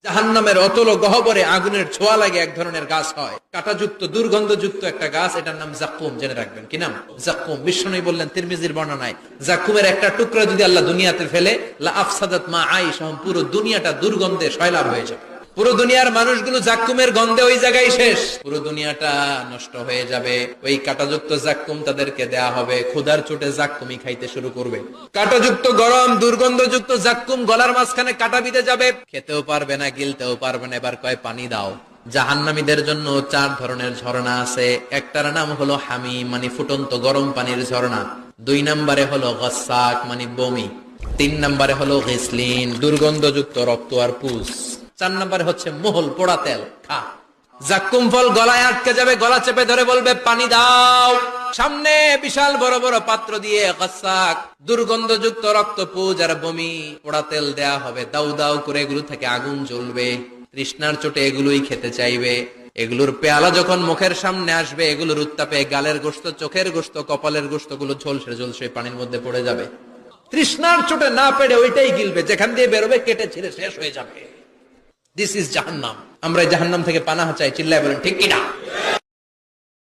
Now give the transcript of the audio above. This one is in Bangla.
জাহান্নামের অতল গহ্বরে আগুনের ছোঁয়া লাগে এক ধরনের গাছ হয়, কাঁটাযুক্ত দুর্গন্ধযুক্ত একটা গাছ, এটার নাম জাক্কুম। জেনে রাখবেন কি নাম? জাক্কুম। বিশ্বনবী বললেন তিরমিজির বর্ণনায়, জাক্কুমের একটা টুকরা যদি আল্লাহ দুনিয়াতে ফেলে, লা আফসাদাত মা আইশ, পুরো দুনিয়াটা দুর্গন্ধে সয়লাব হয়ে যাবে। পুরো দুনিয়ার মানুষগুলো জাক্কুমের গন্ধে ওই জায়গায় শেষ, পুরো দুনিয়াটা নষ্ট হয়ে যাবে। ওই কাঁটাযুক্ত জাক্কুম তাদেরকে দেয়া হবে, ক্ষুধার চোটে জাক্কুমই খাইতে শুরু করবে। কাঁটাযুক্ত গরম দুর্গন্ধযুক্ত জাক্কুম গলার মাঝখানে কাঁটা বিঁধে যাবে, খেতেও পারবে না, গিলতেও পারবে না। এবার কয় পানি দাও। জাহান্নামীদের জন্য 4 ধরনের ঝর্ণা আছে। একটার নাম হলো হামিম, মানে ফুটন্ত গরম পানির ঝর্ণা। 2 নম্বরে হলো গাসসাক, মানে বমি। 3 নম্বরে হলো গিসলিন, দুর্গন্ধযুক্ত রক্ত আর পুষ। 4 নম্বরে হচ্ছে মোহল, পোড়া তেল, খা। জাক্কুম ফল গলায় আটকে যাবে, গলা চেপে ধরে বলবে পানি দাও। সামনে বিশাল বড় বড় পাত্র দিয়ে গাসসাক, দুর্গন্ধযুক্ত রক্ত, পুজ আর বমি, পোড়া তেল দেয়া হবে। দাউ দাউ করে এগুলো থেকে আগুন জ্বলবে। তৃষ্ণার চোটে এগুলোই খেতে চাইবে। এগুলোর পেয়ালা যখন মুখের সামনে আসবে, এগুলোর উত্তাপে গালের গোশত, চোখের গোশত, কপালের গোশত গুলো ঝলসে ঝলসে পানির মধ্যে পড়ে যাবে। তৃষ্ণার চোটে না পেড়ে ওইটাই গিলবে, যেখান দিয়ে বেরোবে কেটে ছিঁড়ে শেষ হয়ে যাবে। দিস ইজ জাহান্নাম। আমরা জাহান্নাম থেকে পানাহ চাই, চিল্লায় বলেন ঠিক কিনা?